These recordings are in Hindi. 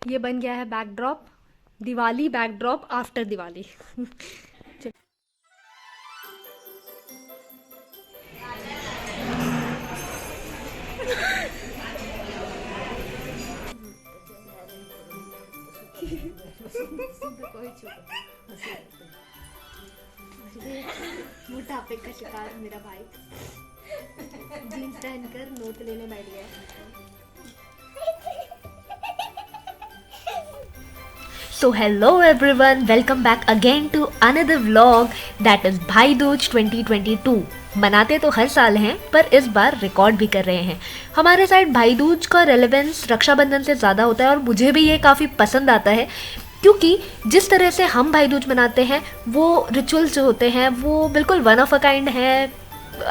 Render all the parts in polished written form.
ये बन गया है backdrop, Diwali backdrop after Diwali. मोटापे का शिकार मेरा भाई जीन्स पहनकर नोट लेने बैठ गया है। So hello everyone, welcome back again to another vlog that is भाई दूज 2022। मनाते तो हर साल हैं पर इस बार रिकॉर्ड भी कर रहे हैं। हमारे साइड भाई दूज का रेलेवेंस रक्षाबंधन से ज़्यादा होता है और मुझे भी ये काफ़ी पसंद आता है, क्योंकि जिस तरह से हम भाई दूज मनाते हैं वो रिचुअल्स जो होते हैं वो बिल्कुल वन ऑफ अ काइंड है।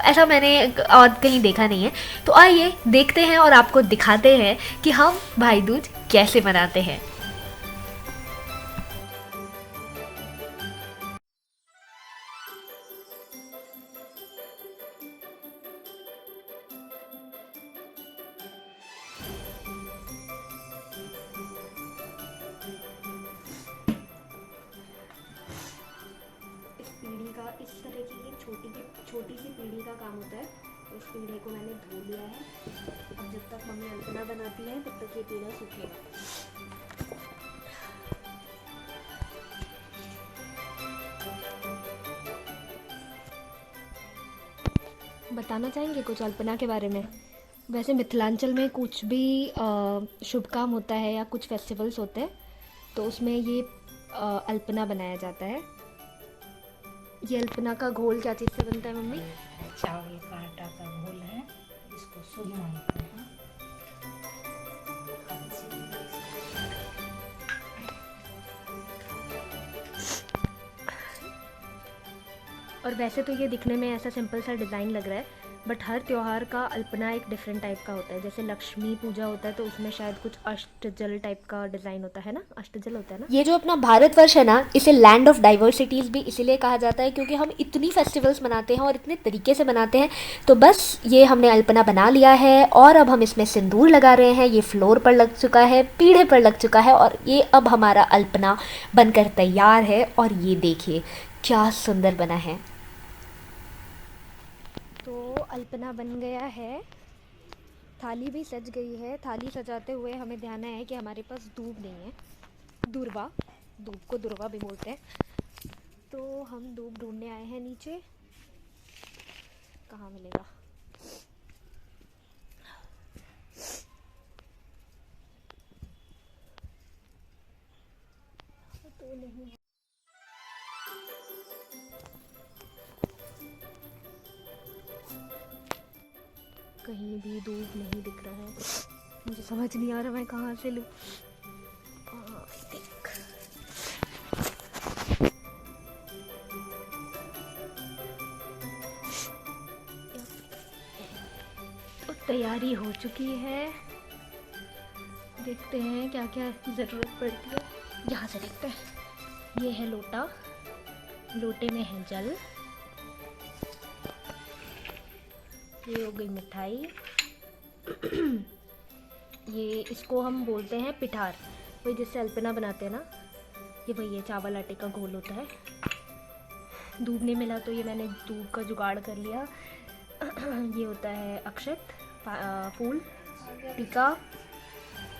ऐसा मैंने और कहीं देखा नहीं है। तो आइए देखते हैं और आपको दिखाते हैं कि हम भाई दूज कैसे मनाते हैं। पीढ़ी का इस तरह की एक छोटी सी पीढ़ी का काम होता है। तो इस पीढ़े को मैंने धो लिया है। अब जब तक मम्मी अंतना बनाती है तब तक ये पीढ़ा सूखेगा। बताना चाहेंगे कुछ अल्पना के बारे में? वैसे मिथिलांचल में कुछ भी शुभ काम होता है या कुछ फेस्टिवल्स होते हैं तो उसमें ये अल्पना बनाया जाता है। ये अल्पना का घोल क्या चीज़ से बनता है मम्मी? चावल का आटा का घोल है, इसको शुभ मानते हैं। और वैसे तो ये दिखने में ऐसा सिंपल सा डिज़ाइन लग रहा है, बट हर त्यौहार का अल्पना एक डिफरेंट टाइप का होता है। जैसे लक्ष्मी पूजा होता है तो उसमें शायद कुछ अष्टजल टाइप का डिज़ाइन होता है ना, अष्टजल होता है ना। ये जो अपना भारतवर्ष है ना, इसे लैंड ऑफ डाइवर्सिटीज़ भी इसीलिए कहा जाता है क्योंकि हम इतनी फेस्टिवल्स मनाते हैं और इतने तरीके से मनाते हैं। तो बस ये हमने अल्पना बना लिया है और अब हम इसमें सिंदूर लगा रहे हैं। ये फ्लोर पर लग चुका है, पीढ़े पर लग चुका है और ये अब हमारा अल्पना बनकर तैयार है। और ये देखिए क्या सुंदर बना है। तो अल्पना बन गया है, थाली भी सज गई है। थाली सजाते हुए हमें ध्यान है कि हमारे पास दूब नहीं है, दूरवा, दूब को दूरवा भी बोलते हैं। तो हम दूब ढूंढने आए हैं नीचे, कहाँ मिलेगा। तो नहीं, कहीं भी दूब नहीं दिख रहा है। मुझे समझ नहीं आ रहा मैं कहाँ से लूँ। तो तैयारी हो चुकी है, देखते हैं क्या क्या ज़रूरत पड़ती है। यहाँ से देखते हैं। ये है लोटा, लोटे में है जल, ये हो गई मिठाई, ये इसको हम बोलते हैं पिठार, वही जिससे अल्पना बनाते हैं ना, ये वही है, चावल आटे का घोल होता है। दूध नहीं मिला तो ये मैंने दूध का जुगाड़ कर लिया। ये होता है अक्षत, फूल, टीका,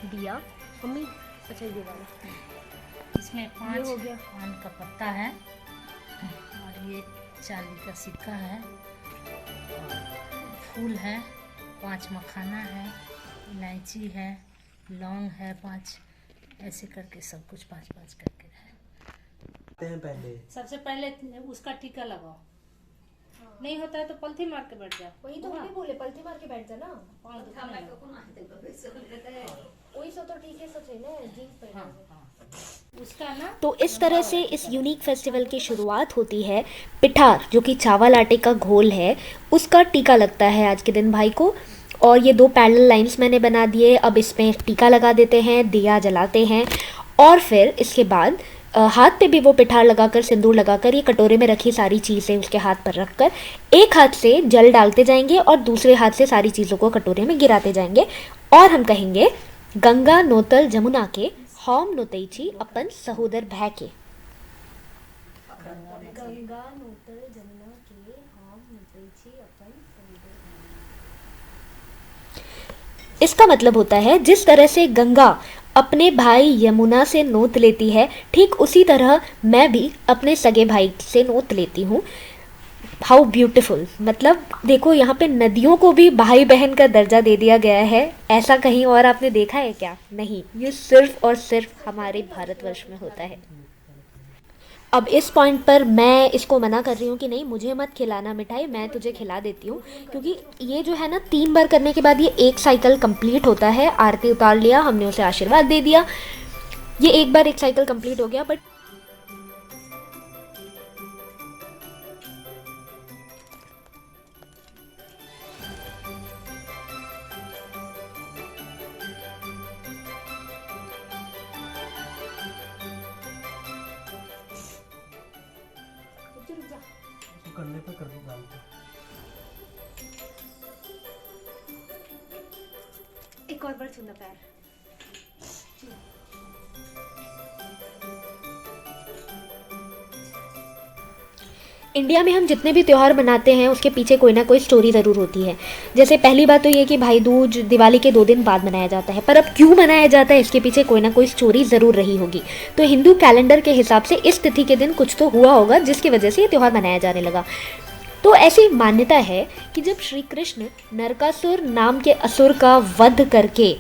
दिया। मम्मी अच्छा ये वाला, इसमें 5 पान का पत्ता है और ये चांदी का सिक्का है, फूल है, 5 मखाना है, इलायची है, लौंग है 5, ऐसे करके सब कुछ 5-5 करके है। पहले सबसे पहले उसका टीका लगाओ। नहीं होता है तो पलथी मार के बैठ जाओ। वही तो मम्मी बोले, पलथी मार के बैठ जा ना। वही सो तो ठीक है, सच है ना, जीन्स पहन उसका ना। तो इस तरह से इस यूनिक फेस्टिवल की शुरुआत होती है। पिठार जो कि चावल आटे का घोल है, उसका टीका लगता है आज के दिन भाई को। और ये 2 पैरेलल लाइंस मैंने बना दिए। अब इसमें टीका लगा देते हैं, दिया जलाते हैं और फिर इसके बाद हाथ पे भी वो पिठार लगाकर, सिंदूर लगाकर, ये कटोरे में रखी सारी चीज़ें उसके हाथ पर रखकर एक हाथ से जल डालते जाएंगे और दूसरे हाथ से सारी चीज़ों को कटोरे में गिराते जाएंगे और हम कहेंगे गंगा नोतल जमुना के हम नोतई छी अपन सहोदर भाई के। गंगा नोतल जमुना के हम नोतई छी अपन सहोदर भाई। इसका मतलब होता है जिस तरह से गंगा अपने भाई यमुना से नोत लेती है, ठीक उसी तरह मैं भी अपने सगे भाई से नोत लेती हूँ। हाउ ब्यूटीफुल, मतलब देखो यहाँ पे नदियों को भी भाई बहन का दर्जा दे दिया गया है। ऐसा कहीं और आपने देखा है क्या? नहीं, ये सिर्फ और सिर्फ हमारे भारतवर्ष में होता है। अब इस पॉइंट पर मैं इसको मना कर रही हूँ कि नहीं मुझे मत खिलाना मिठाई, मैं तुझे खिला देती हूँ, क्योंकि ये जो है ना 3 बार करने के बाद ये एक साइकिल कंप्लीट होता है। आरती उतार लिया हमने, उसे आशीर्वाद दे दिया, ये एक बार एक साइकिल कंप्लीट हो गया। बट करने पे कर दो डाल एक और बार छूना पैर। इंडिया में हम जितने भी त्यौहार मनाते हैं उसके पीछे कोई ना कोई स्टोरी ज़रूर होती है। जैसे पहली बात तो ये कि भाई दूज दिवाली के 2 दिन बाद मनाया जाता है, पर अब क्यों मनाया जाता है इसके पीछे कोई ना कोई स्टोरी ज़रूर रही होगी। तो हिंदू कैलेंडर के हिसाब से इस तिथि के दिन कुछ तो हुआ होगा जिसकी वजह से ये त्यौहार मनाया जाने लगा। तो ऐसी मान्यता है कि जब श्री कृष्ण नरकासुर नाम के असुर का वध करके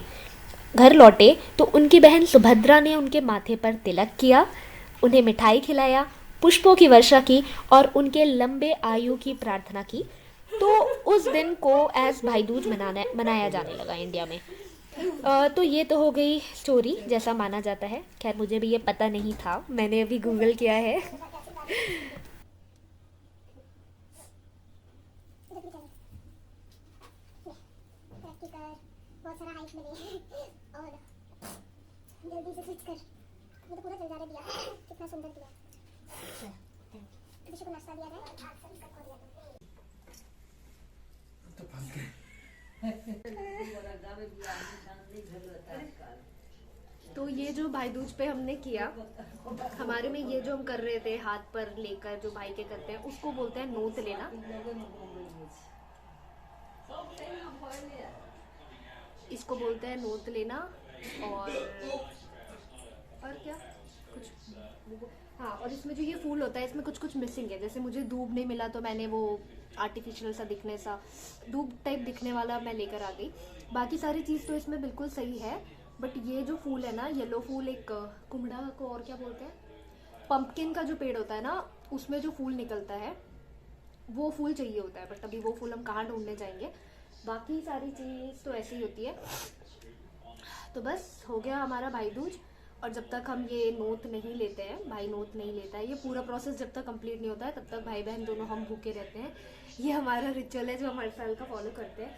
घर लौटे तो उनकी बहन सुभद्रा ने उनके माथे पर तिलक किया, उन्हें मिठाई खिलाया, पुष्पों की वर्षा की और उनके लंबे आयु की प्रार्थना की। तो उस दिन को एज भाई दूज मनाया जाने लगा इंडिया में। तो ये तो हो गई स्टोरी जैसा माना जाता है। खैर मुझे भी ये पता नहीं था, मैंने अभी गूगल किया है। बहुत सारा हाइट मिले और जल्दी से स्विच कर, ये तो पूरा नजारा दिया, कितना सुंदर दिया। किसी को नाश्ता दिया जाए, तो फंस गए। तो ये जो भाई दूज पे हमने किया, हमारे में ये जो हम कर रहे थे हाथ पर लेकर जो भाई के करते हैं उसको बोलते हैं नोत लेना। इसको बोलते हैं नोत लेना। और क्या कुछ, हाँ, और इसमें जो ये फूल होता है इसमें कुछ कुछ मिसिंग है। जैसे मुझे दूब नहीं मिला तो मैंने वो आर्टिफिशियल सा दिखने सा दूब टाइप दिखने वाला मैं लेकर आ गई। बाकी सारी चीज़ तो इसमें बिल्कुल सही है, बट ये जो फूल है ना, येलो फूल, एक कुमड़ा को और क्या बोलते हैं, पंपकिन का जो पेड़ होता है ना उसमें जो फूल निकलता है वो फूल चाहिए होता है, बट अभी वो फूल हम कहाँ ढूंढने जाएंगे। बाकी सारी चीज़ तो ऐसी ही होती है। तो बस हो गया हमारा भाई दूज। और जब तक हम ये नोत नहीं लेते हैं, भाई नोत नहीं लेता है, ये पूरा प्रोसेस जब तक कंप्लीट नहीं होता है तब तक भाई बहन दोनों हम भूखे रहते हैं। ये हमारा रिचुअल है जो हम हर साल का फॉलो करते हैं।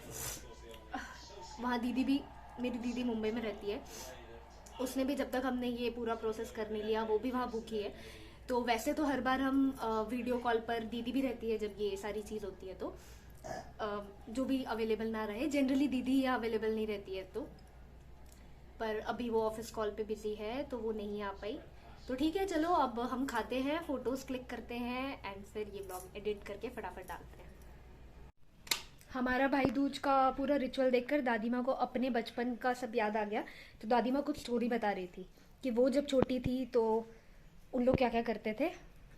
वहाँ दीदी भी, मेरी दीदी मुंबई में रहती है, उसने भी जब तक हमने ये पूरा प्रोसेस कर नहीं लिया वो भी वहाँ भूखी है। तो वैसे तो हर बार हम वीडियो कॉल पर, दीदी भी रहती है जब ये सारी चीज़ होती है तो जो भी अवेलेबल ना रहे, जनरली दीदी या अवेलेबल नहीं रहती है तो, पर अभी वो ऑफिस कॉल पे बिजी है तो वो नहीं आ पाई। तो ठीक है, चलो अब हम खाते हैं, फोटोज़ क्लिक करते हैं एंड फिर ये ब्लॉग एडिट करके फटाफट डालते हैं। हमारा भाई दूज का पूरा रिचुअल देखकर दादी माँ को अपने बचपन का सब याद आ गया। तो दादी माँ कुछ स्टोरी बता रही थी कि वो जब छोटी थी तो उन लोग क्या क्या करते थे।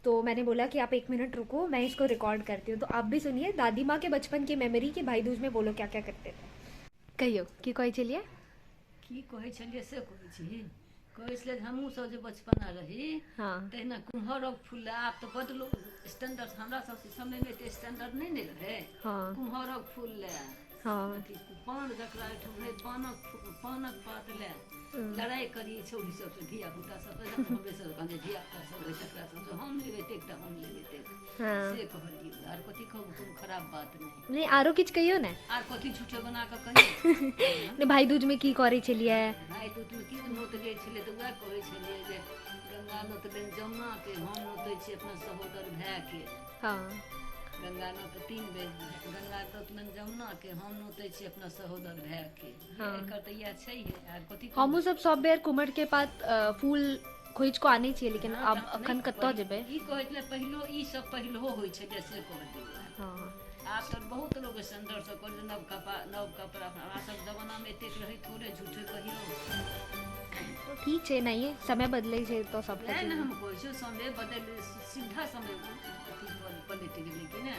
तो मैंने बोला कि आप 1 मिनट रुको, मैं इसको रिकॉर्ड करती हूँ। तो आप भी सुनिए दादी माँ के बचपन की मेमोरी कि भाई दूज में वो लोग क्या क्या करते थे। कहियो कि कोई चलिए की कहै छलियै से कहै छी। कहै छलै हमहूँ सब जे बचपना रही हाँ तहिना कुम्हरक फूल, आब तऽ बड्ड लोक स्टैंडर्ड, हमरा सब समयमे तऽ स्टैंडर्ड नहि ने रहै। हाँ कुम्हरक फूल लए, हाँ अथी पान जकरा ओहिठाम रहै, पानक पात लए लड़ाइ करिए छौरी सबसँ, धिया पुता सब हमरे सब कहने धिया पुता सब रहै तकरा सबसँ, हम नहि रहै एकटा हम नहि रहै हाँ से कहलियै। आर कथी कहू, कोनो खराब बात नहि। नहीं आरो किछ कहियो ने। आर कथी झूठे बना कऽ कहियै। ने भाई दूज में की करै छलियै। भाइ दूजमे की नोत लै छलै तऽ वएह कहै छलियै जे गंगा नोतलनि जमुनाके, हम नोतै छी अपना सहोदर भाइके। हाँ गंगा नौत 3 बेर गंगा नौतलन जमुना के हम नोतै छी अपना सहोदर भाई के एकर तऽ इएह छै आर कथी हमहूँ सब सब बेर कुमट के पात फूल खोज को आने चाहिए, लेकिन अब अखन कत्तो जेबै। ई कहैत ले पहिलो ई सब पहिलो होइ छै जैसे कह दियौ। हाँ आब तो बहुत लोग संदर से कर नव कपड़ा हमरा सब जमाना में एतेक रही थोड़े झूठे कहियो। तो ठीक है, नहीं समय बदले छै तो सब नहीं ना हम कहै छी समय बदल सीधा समय अथी पलटि गेलै कि ने।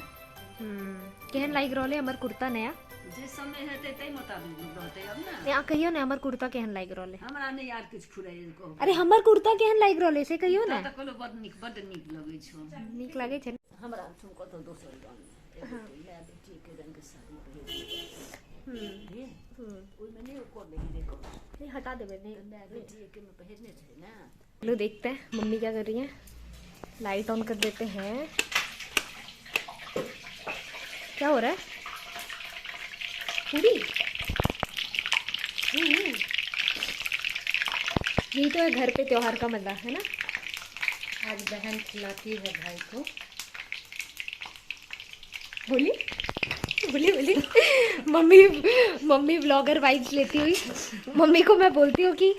केहन लागि रहले हमर कुर्ता नया? जे समय हेतै तै मुताबिक रहतै अब ना। यहाँ कहियो ना हमर कुर्ता केहन लागि रहले? हमरा नहीं यार कुछ फुराई कहू। अरे हमर कुर्ता केहन लागि रहले से कहियो ना। त कहलो बड नीक लगै छौ। नीक लागे छै। हमरा ठुम कतो दोसर रंग लै बेटी के रंग के साड़ी पहिर ओइ में नहीं को नहीं देखो नहीं हटा देबे नहीं लै बेटी के में पहिरने छै ना। लो देखते हैं मम्मी क्या कर रही हैं। लाइट ऑन कर देते हैं। क्या हो रहा है? पूरी यही तो है घर पे त्योहार का मजा है ना। आज बहन खिलाती है भाई को। बोली बोली बोली मम्मी ब्लॉगर वाइब्स लेती हुई। मम्मी को मैं बोलती हूँ कि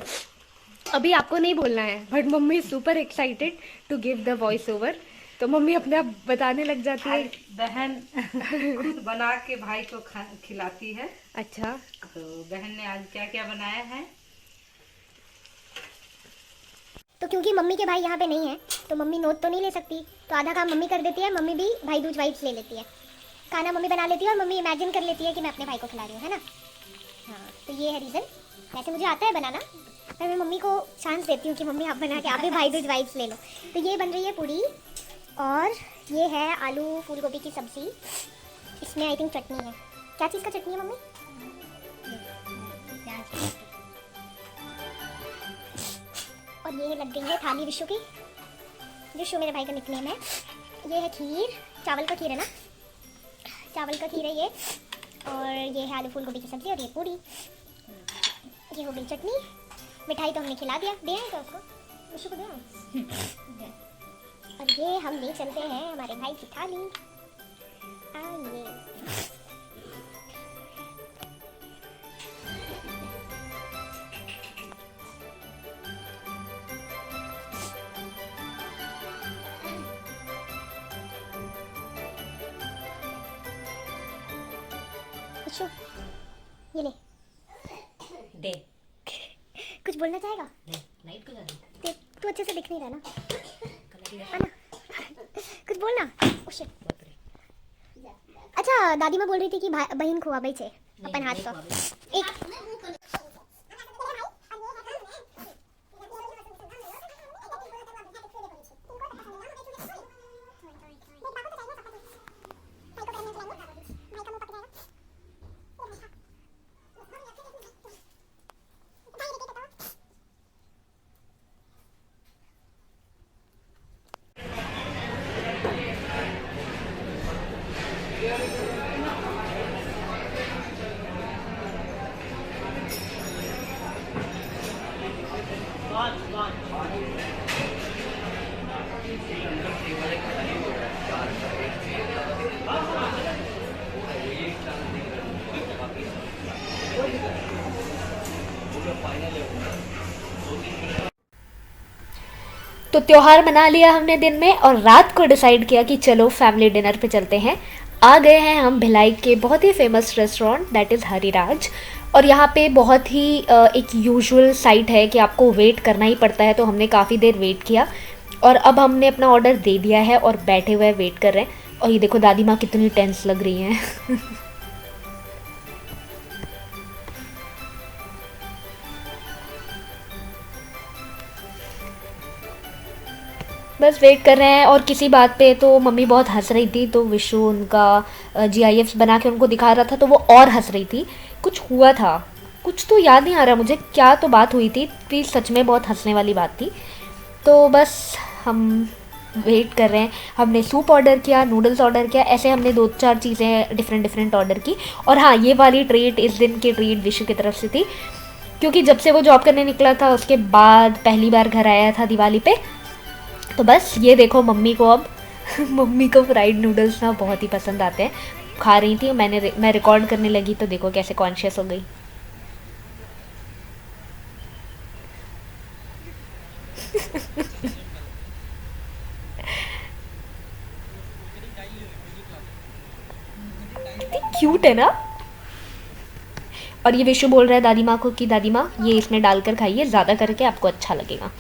अभी आपको नहीं बोलना है, but mummy super excited to give the voice over, तो मम्मी अपने आप बताने लग जाती है। बहन खुद बना के भाई को खिलाती है। अच्छा, तो बहन ने आज क्या क्या बनाया है? तो क्योंकि मम्मी के भाई यहाँ पे नहीं है तो मम्मी नोट तो नहीं ले सकती, तो आधा काम मम्मी कर देती है। मम्मी भी भाई दूज वाइब्स ले लेती है। खाना मम्मी बना लेती है और मम्मी इमेजिन कर लेती है कि मैं अपने भाई को खिला रही हूँ, है ना। हाँ, तो ये है रीज़न। वैसे मुझे आता है बनाना, पर मैं मम्मी को चांस देती हूँ कि मम्मी आप बना के आप भी भाई दूज वाइब्स ले लो। तो ये बन रही है पूरी और ये है आलू फूल गोभी की सब्ज़ी। इसमें आई थिंक चटनी है। क्या चीज़ का चटनी है मम्मी? और ये लग गई है थाली विशु की। विशु मेरे भाई का निकनेम है। ये है खीर, चावल का खीर है ना, चावल का खीर है ये। और ये है आलू फूल गोभी की सब्ज़ी और ये पूरी। ये हो गई चटनी। मिठाई तो हमने खिला दिया, दे आए क्या उसको? विशु को दे आए? और ये हम ले चलते हैं हमारे भाई की थाली। आइए। विशु, ये ले। दे कुछ बोलना चाहेगा? लाइट को जला दे, तू अच्छे से दिख नहीं रहा ना। आना, कुछ बोलना। Oh shit. अच्छा, दादी माँ बोल रही थी कि बहन खुआ भाई छे अपन हाथ को एक तो त्योहार मना लिया हमने दिन में और रात को डिसाइड किया कि चलो फैमिली डिनर पे चलते हैं। आ गए हैं हम भिलाई के बहुत ही famous restaurant that is Hariraj. और यहाँ पे बहुत ही एक यूजुअल साइट है कि आपको वेट करना ही पड़ता है, तो हमने काफ़ी देर वेट किया और अब हमने अपना ऑर्डर दे दिया है और बैठे हुए वेट कर रहे हैं। और ये देखो दादी माँ कितनी टेंस लग रही हैं। बस वेट कर रहे हैं। और किसी बात पे तो मम्मी बहुत हंस रही थी, तो विशु उनका GIFs बना के उनको दिखा रहा था, तो वो और हंस रही थी। कुछ हुआ था, कुछ तो याद नहीं आ रहा मुझे क्या तो बात हुई थी, प्लीज़ सच में बहुत हंसने वाली बात थी। तो बस हम वेट कर रहे हैं। हमने सूप ऑर्डर किया, नूडल्स ऑर्डर किया, ऐसे हमने 2-4 चीज़ें डिफरेंट ऑर्डर की। और हाँ, ये वाली ट्रीट इस दिन की ट्रीट विशु की तरफ से थी, क्योंकि जब से वो जॉब करने निकला था उसके बाद पहली बार घर आया था दिवाली पे। तो बस ये देखो मम्मी को अब मम्मी को फ्राइड नूडल्स ना बहुत ही पसंद आते हैं। खा रही थी, मैं रिकॉर्ड करने लगी तो देखो कैसे कॉन्शियस हो गई। कितनी क्यूट है ना। और ये विशु बोल रहा है दादी माँ को कि दादी माँ ये इसमें डालकर खाइए, ज़्यादा करके आपको अच्छा लगेगा।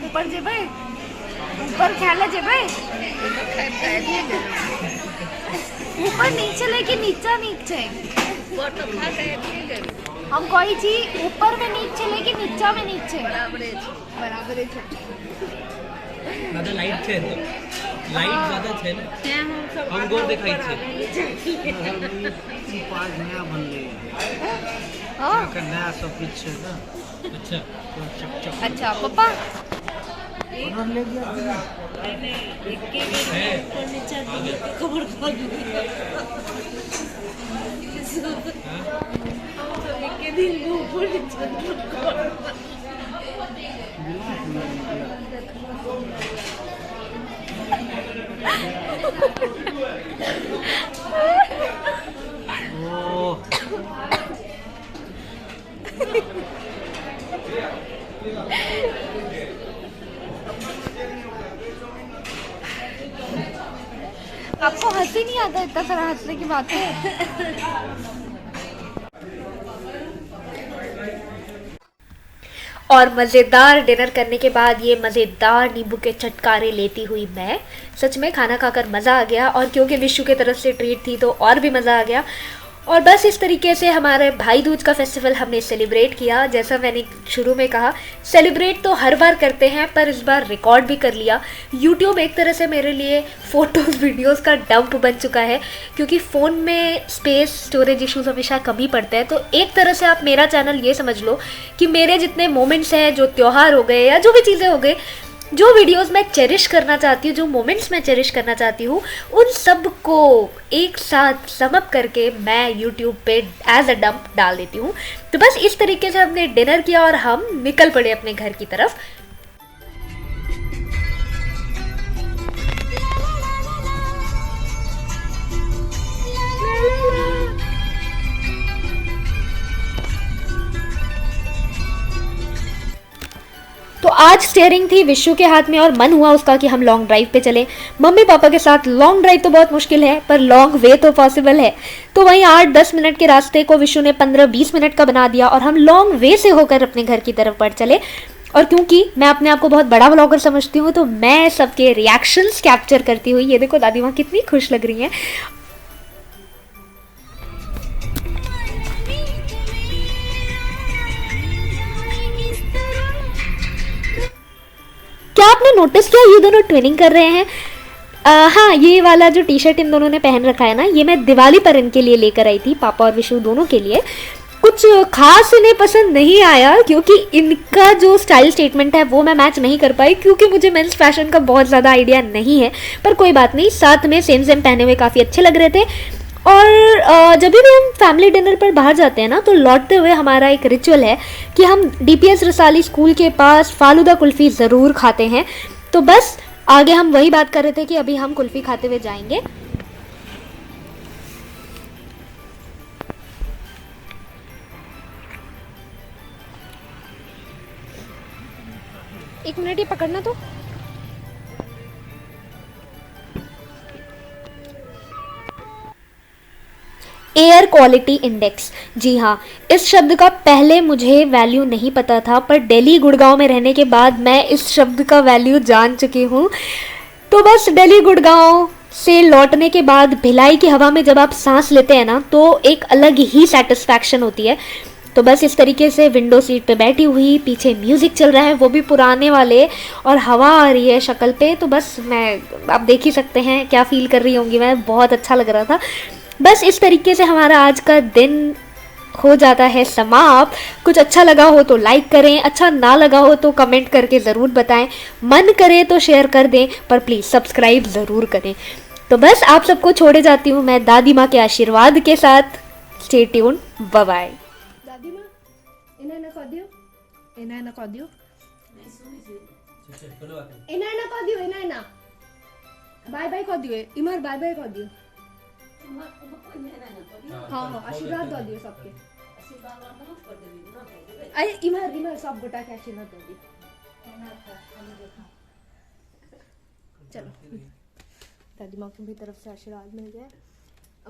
ऊपर जेबे, ऊपर खेले जेबे, ऊपर नीचे लेके नीचा नीचे हम कोई चीज ऊपर में नीचे लेके नीचा में नीचे बराबर है। ज्यादा लाइट छे तो लाइट ज्यादा छे ना हम गोर दिखाई छे पांच नया बन ले हां का नया सब कुछ है ना। अच्छा तो चक चक अच्छा पापा और ले गया एक के ऊपर नीचे खबर पड़ गई। एक के दिन ऊपर नीचे आपको हंसी नहीं आता इतना सारा हंसने की बात है। और मज़ेदार डिनर करने के बाद ये मज़ेदार नींबू के चटकारे लेती हुई मैं, सच में खाना खाकर मज़ा आ गया। और क्योंकि विशु की तरफ से ट्रीट थी तो और भी मज़ा आ गया। और बस इस तरीके से हमारे भाई दूज का फेस्टिवल हमने सेलिब्रेट किया। जैसा मैंने शुरू में कहा, सेलिब्रेट तो हर बार करते हैं पर इस बार रिकॉर्ड भी कर लिया। यूट्यूब एक तरह से मेरे लिए फ़ोटोज़ वीडियोज़ का डंप बन चुका है, क्योंकि फ़ोन में स्पेस स्टोरेज इश्यूज हमेशा कम ही पड़ते हैं। तो एक तरह से आप मेरा चैनल ये समझ लो कि मेरे जितने मोमेंट्स हैं, जो त्यौहार हो गए या जो भी चीज़ें हो गई, जो वीडियोस मैं चेरिश करना चाहती हूँ, जो मोमेंट्स मैं चेरिश करना चाहती हूँ, उन सब को एक साथ समअप करके मैं यूट्यूब पे एज अ डंप डाल देती हूँ। तो बस इस तरीके से हमने डिनर किया और हम निकल पड़े अपने घर की तरफ। तो आज स्टीयरिंग थी विशु के हाथ में और मन हुआ उसका कि हम लॉन्ग ड्राइव पे चलें। मम्मी पापा के साथ लॉन्ग ड्राइव तो बहुत मुश्किल है, पर लॉन्ग वे तो पॉसिबल है। तो वहीं 8-10 मिनट के रास्ते को विशु ने 15-20 मिनट का बना दिया और हम लॉन्ग वे से होकर अपने घर की तरफ बढ़ चले। और क्योंकि मैं अपने आप को बहुत बड़ा व्लॉगर समझती हूँ, तो मैं सबके रिएक्शंस कैप्चर करती हुई, ये देखो दादी माँ कितनी खुश लग रही हैं। क्या आपने नोटिस किया ये दोनों ट्विनिंग कर रहे हैं? हाँ, ये वाला जो टी शर्ट इन दोनों ने पहन रखा है ना, ये मैं दिवाली पर इनके लिए लेकर आई थी, पापा और विशु दोनों के लिए। कुछ खास इन्हें पसंद नहीं आया, क्योंकि इनका जो स्टाइल स्टेटमेंट है वो मैं मैच नहीं कर पाई, क्योंकि मुझे मेंस फैशन का बहुत ज़्यादा आइडिया नहीं है। पर कोई बात नहीं, साथ में सेम सेम पहने हुए काफ़ी अच्छे लग रहे थे। और जब भी हम फैमिली डिनर पर बाहर जाते हैं ना, तो लौटते हुए हमारा एक रिचुअल है कि हम DPS रसाली स्कूल के पास फालूदा कुल्फ़ी ज़रूर खाते हैं। तो बस आगे हम वही बात कर रहे थे कि अभी हम कुल्फ़ी खाते हुए जाएंगे। एक मिनट, ये पकड़ना तो। एयर क्वालिटी इंडेक्स, जी हाँ, इस शब्द का पहले मुझे वैल्यू नहीं पता था, पर दिल्ली गुड़गांव में रहने के बाद मैं इस शब्द का वैल्यू जान चुकी हूँ। तो बस दिल्ली गुड़गांव से लौटने के बाद भिलाई की हवा में जब आप सांस लेते हैं ना, तो एक अलग ही सेटिस्फैक्शन होती है। तो बस इस तरीके से विंडो सीट पे बैठी हुई, पीछे म्यूज़िक चल रहा है, वो भी पुराने वाले, और हवा आ रही है शक्ल पे। तो बस मैं, आप देख ही सकते हैं क्या फ़ील कर रही होंगी मैं, बहुत अच्छा लग रहा था। बस इस तरीके से हमारा आज का दिन हो जाता है समाप्त। कुछ अच्छा लगा हो तो लाइक करें, अच्छा ना लगा हो तो कमेंट करके ज़रूर बताएं, मन करे तो शेयर कर दें, पर प्लीज़ सब्सक्राइब ज़रूर करें। तो बस आप सबको छोड़े जाती हूँ मैं दादी माँ के आशीर्वाद के साथ। Stay tune, bye bye. दादी माँ एना कह दियो, एना कह दियो, एना बाय बाय कह दियो, इमर बाय बाय कह दियो। हाँ हाँ आशीर्वाद दे दियो सबके। अरे इमर सब गोटा के आशीर्वाद दे दियो। चलो दादी माँ की भी तरफ से आशीर्वाद मिल जाए।